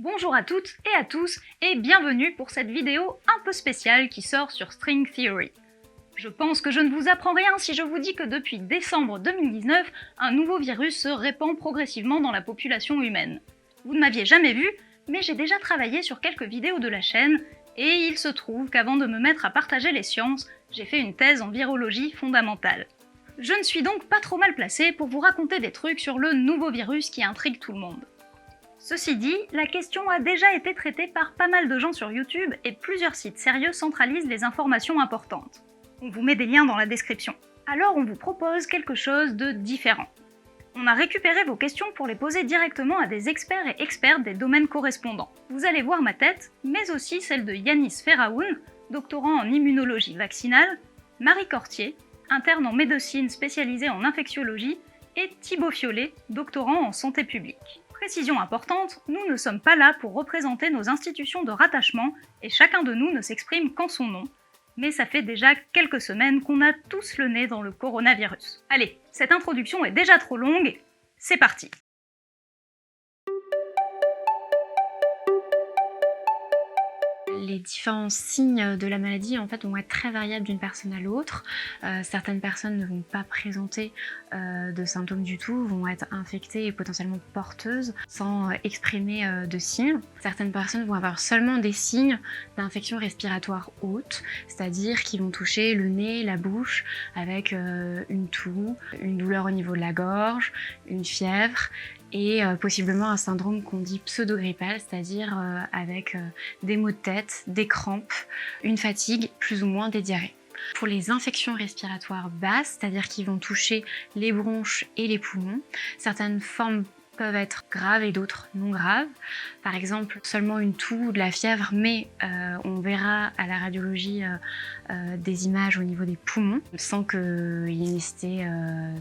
Bonjour à toutes et à tous et bienvenue pour cette vidéo un peu spéciale qui sort sur String Theory. Je pense que je ne vous apprends rien si je vous dis que depuis décembre 2019, un nouveau virus se répand progressivement dans la population humaine. Vous ne m'aviez jamais vu, mais j'ai déjà travaillé sur quelques vidéos de la chaîne, et il se trouve qu'avant de me mettre à partager les sciences, j'ai fait une thèse en virologie fondamentale. Je ne suis donc pas trop mal placée pour vous raconter des trucs sur le nouveau virus qui intrigue tout le monde. Ceci dit, la question a déjà été traitée par pas mal de gens sur YouTube et plusieurs sites sérieux centralisent les informations importantes. On vous met des liens dans la description. Alors on vous propose quelque chose de différent. On a récupéré vos questions pour les poser directement à des experts et expertes des domaines correspondants. Vous allez voir ma tête, mais aussi celle de Yanis Ferraoun, doctorant en immunologie vaccinale, Marie Cortier, interne en médecine spécialisée en infectiologie, et Thibaut Fiolet, doctorant en santé publique. Précision importante, nous ne sommes pas là pour représenter nos institutions de rattachement et chacun de nous ne s'exprime qu'en son nom. Mais ça fait déjà quelques semaines qu'on a tous le nez dans le coronavirus. Allez, cette introduction est déjà trop longue, c'est parti! Les différents signes de la maladie en fait vont être très variables d'une personne à l'autre. Certaines personnes ne vont pas présenter de symptômes du tout, vont être infectées et potentiellement porteuses sans exprimer de signes. Certaines personnes vont avoir seulement des signes d'infection respiratoire haute, c'est-à-dire qu'ils vont toucher le nez, la bouche avec une toux, une douleur au niveau de la gorge, une fièvre, et possiblement un syndrome qu'on dit pseudo-grippal, c'est-à-dire avec des maux de tête, des crampes, une fatigue, plus ou moins des diarrhées. Pour les infections respiratoires basses, c'est-à-dire qui vont toucher les bronches et les poumons, certaines formes peuvent être graves et d'autres non graves. Par exemple, seulement une toux ou de la fièvre, mais on verra à la radiologie des images au niveau des poumons sans qu'il y ait nécessité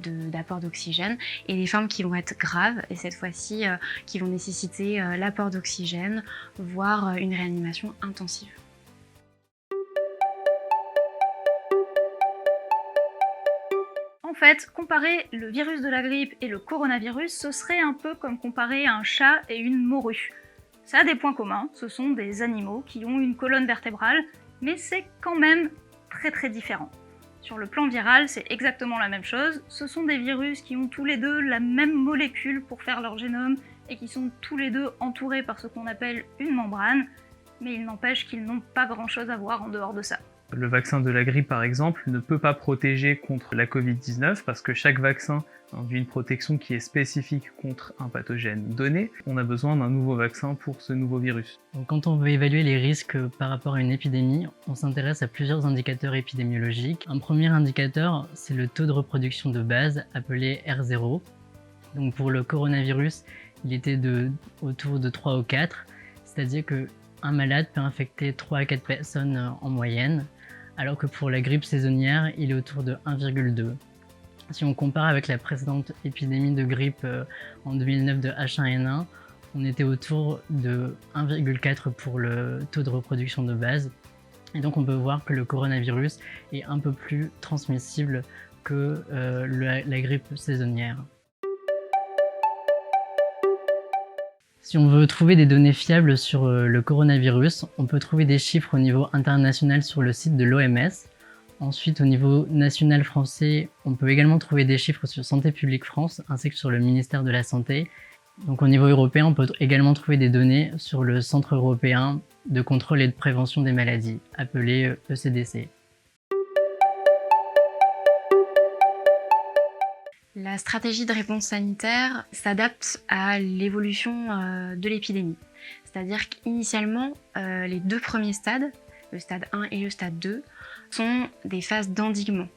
d'apport d'oxygène. Et les formes qui vont être graves, et cette fois-ci qui vont nécessiter l'apport d'oxygène, voire une réanimation intensive. En fait, comparer le virus de la grippe et le coronavirus, ce serait un peu comme comparer un chat et une morue. Ça a des points communs, ce sont des animaux qui ont une colonne vertébrale, mais c'est quand même très différent. Sur le plan viral, c'est exactement la même chose, ce sont des virus qui ont tous les deux la même molécule pour faire leur génome et qui sont tous les deux entourés par ce qu'on appelle une membrane, mais il n'empêche qu'ils n'ont pas grand-chose à voir en dehors de ça. Le vaccin de la grippe, par exemple, ne peut pas protéger contre la Covid-19 parce que chaque vaccin induit une protection qui est spécifique contre un pathogène donné. On a besoin d'un nouveau vaccin pour ce nouveau virus. Donc, quand on veut évaluer les risques par rapport à une épidémie, on s'intéresse à plusieurs indicateurs épidémiologiques. Un premier indicateur, c'est le taux de reproduction de base, appelé R0. Donc pour le coronavirus, il était autour de 3 ou 4, c'est-à-dire qu'un malade peut infecter 3 à 4 personnes en moyenne, alors que pour la grippe saisonnière, il est autour de 1,2. Si on compare avec la précédente épidémie de grippe en 2009 de H1N1, on était autour de 1,4 pour le taux de reproduction de base. Et donc on peut voir que le coronavirus est un peu plus transmissible que la grippe saisonnière. Si on veut trouver des données fiables sur le coronavirus, on peut trouver des chiffres au niveau international sur le site de l'OMS. Ensuite, au niveau national français, on peut également trouver des chiffres sur Santé publique France, ainsi que sur le ministère de la Santé. Donc au niveau européen, on peut également trouver des données sur le Centre européen de contrôle et de prévention des maladies, appelé ECDC. La stratégie de réponse sanitaire s'adapte à l'évolution de l'épidémie. C'est-à-dire qu'initialement, les deux premiers stades, le stade 1 et le stade 2, sont des phases d'endiguement.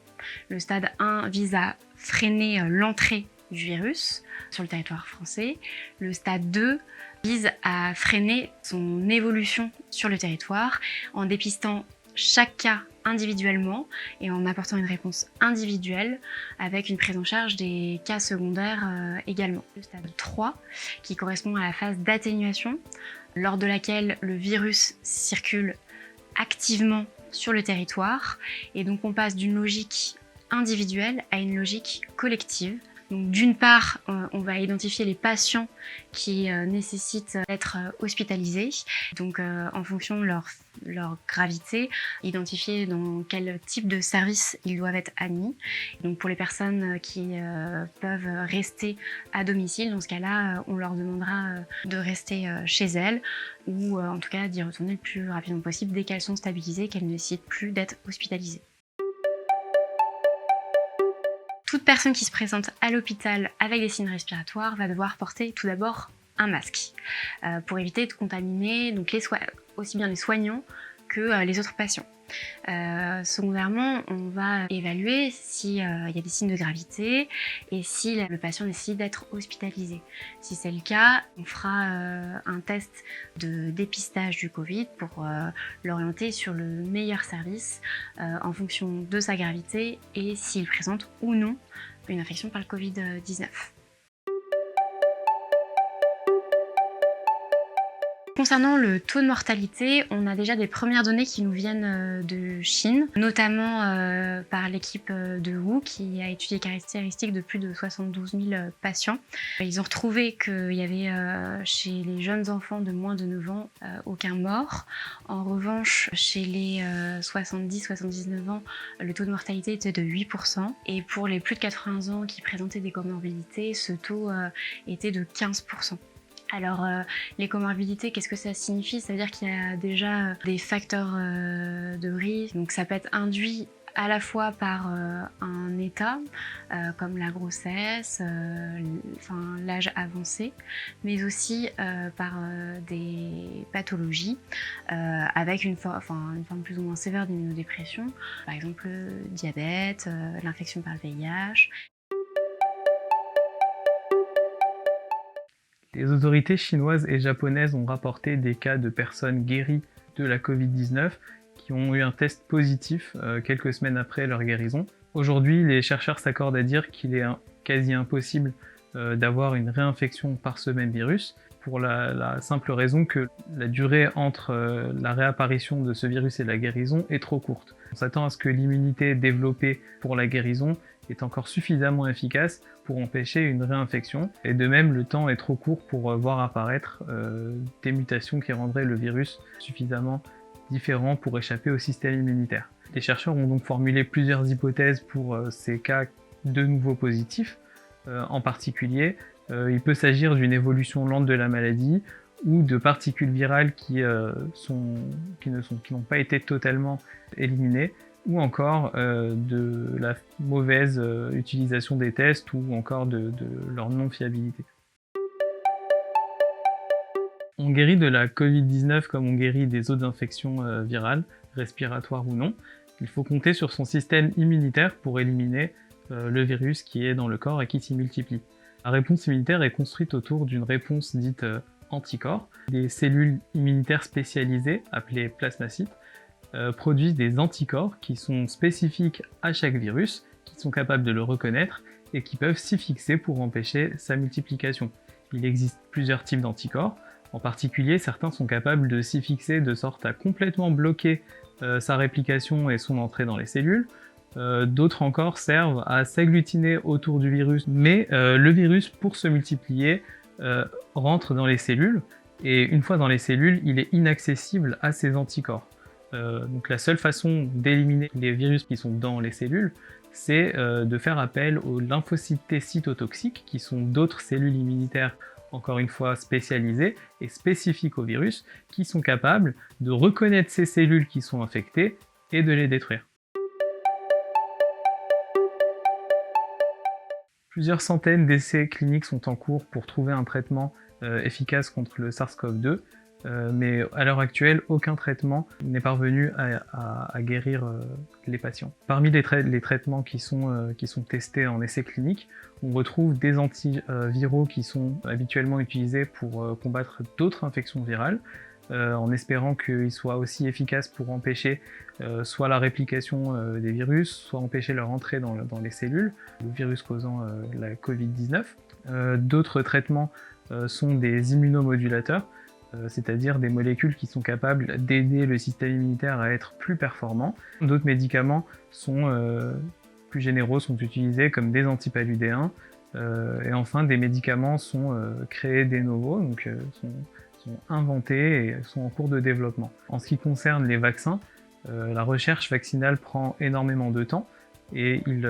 Le stade 1 vise à freiner l'entrée du virus sur le territoire français. Le stade 2 vise à freiner son évolution sur le territoire en dépistant chaque cas individuellement et en apportant une réponse individuelle avec une prise en charge des cas secondaires également. Le stade 3 qui correspond à la phase d'atténuation lors de laquelle le virus circule activement sur le territoire et donc on passe d'une logique individuelle à une logique collective. Donc d'une part, on va identifier les patients qui nécessitent d'être hospitalisés. Donc en fonction de leur gravité, identifier dans quel type de service ils doivent être admis. Donc pour les personnes qui peuvent rester à domicile, dans ce cas-là, on leur demandera de rester chez elles ou en tout cas d'y retourner le plus rapidement possible dès qu'elles sont stabilisées, qu'elles ne nécessitent plus d'être hospitalisées. Toute personne qui se présente à l'hôpital avec des signes respiratoires va devoir porter tout d'abord un masque pour éviter de contaminer donc aussi bien les soignants que les autres patients. Secondairement, on va évaluer s'il y a des signes de gravité et si le patient nécessite d'être hospitalisé. Si c'est le cas, on fera un test de dépistage du Covid pour l'orienter sur le meilleur service en fonction de sa gravité et s'il présente ou non une infection par le Covid-19. Concernant le taux de mortalité, on a déjà des premières données qui nous viennent de Chine, notamment par l'équipe de Wu qui a étudié les caractéristiques de plus de 72 000 patients. Ils ont retrouvé qu'il y avait chez les jeunes enfants de moins de 9 ans aucun mort. En revanche, chez les 70-79 ans, le taux de mortalité était de 8%. Et pour les plus de 80 ans qui présentaient des comorbidités, ce taux était de 15%. Alors, les comorbidités, qu'est-ce que ça signifie? Ça veut dire qu'il y a déjà des facteurs de risque. Donc, ça peut être induit à la fois par un état, comme la grossesse, l'âge avancé, mais aussi par des pathologies, avec une forme plus ou moins sévère d'immunodépression, par exemple le diabète, l'infection par le VIH. Les autorités chinoises et japonaises ont rapporté des cas de personnes guéries de la Covid-19 qui ont eu un test positif quelques semaines après leur guérison. Aujourd'hui, les chercheurs s'accordent à dire qu'il est quasi impossible d'avoir une réinfection par ce même virus, pour la simple raison que la durée entre la réapparition de ce virus et la guérison est trop courte. On s'attend à ce que l'immunité développée pour la guérison est encore suffisamment efficace pour empêcher une réinfection. Et de même, le temps est trop court pour voir apparaître des mutations qui rendraient le virus suffisamment différent pour échapper au système immunitaire. Les chercheurs ont donc formulé plusieurs hypothèses pour ces cas de nouveau positifs. En particulier, il peut s'agir d'une évolution lente de la maladie ou de particules virales qui n'ont pas été totalement éliminées, ou encore de la mauvaise utilisation des tests ou encore de leur non-fiabilité. On guérit de la Covid-19 comme on guérit des autres infections virales, respiratoires ou non. Il faut compter sur son système immunitaire pour éliminer le virus qui est dans le corps et qui s'y multiplie. La réponse immunitaire est construite autour d'une réponse dite anticorps. Des cellules immunitaires spécialisées, appelées plasmacytes, produisent des anticorps qui sont spécifiques à chaque virus, qui sont capables de le reconnaître et qui peuvent s'y fixer pour empêcher sa multiplication. Il existe plusieurs types d'anticorps. En particulier, certains sont capables de s'y fixer de sorte à complètement bloquer sa réplication et son entrée dans les cellules. D'autres encore servent à s'agglutiner autour du virus, mais le virus, pour se multiplier, rentre dans les cellules, et une fois dans les cellules, il est inaccessible à ces anticorps. Donc la seule façon d'éliminer les virus qui sont dans les cellules, c'est de faire appel aux lymphocytes T cytotoxiques, qui sont d'autres cellules immunitaires, encore une fois spécialisées et spécifiques au virus, qui sont capables de reconnaître ces cellules qui sont infectées et de les détruire. Plusieurs centaines d'essais cliniques sont en cours pour trouver un traitement efficace contre le SARS-CoV-2, mais à l'heure actuelle, aucun traitement n'est parvenu à guérir les patients. Parmi les traitements qui sont testés en essais cliniques, on retrouve des antiviraux qui sont habituellement utilisés pour combattre d'autres infections virales, en espérant qu'ils soient aussi efficaces pour empêcher soit la réplication des virus, soit empêcher leur entrée dans les cellules, le virus causant la Covid-19. D'autres traitements sont des immunomodulateurs, c'est-à-dire des molécules qui sont capables d'aider le système immunitaire à être plus performant. D'autres médicaments sont plus généraux, sont utilisés comme des antipaludéens, Et enfin, des médicaments sont créés de novo, donc sont inventés et sont en cours de développement. En ce qui concerne les vaccins, la recherche vaccinale prend énormément de temps et il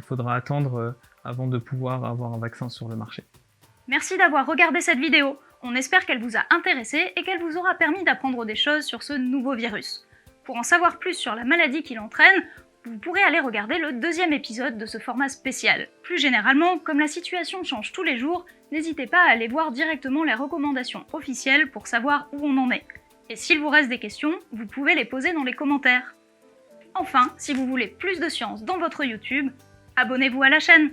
faudra attendre avant de pouvoir avoir un vaccin sur le marché. Merci d'avoir regardé cette vidéo. On espère qu'elle vous a intéressé et qu'elle vous aura permis d'apprendre des choses sur ce nouveau virus. Pour en savoir plus sur la maladie qui l'entraîne, vous pourrez aller regarder le 2e épisode de ce format spécial. Plus généralement, comme la situation change tous les jours, n'hésitez pas à aller voir directement les recommandations officielles pour savoir où on en est. Et s'il vous reste des questions, vous pouvez les poser dans les commentaires. Enfin, si vous voulez plus de science dans votre YouTube, abonnez-vous à la chaîne.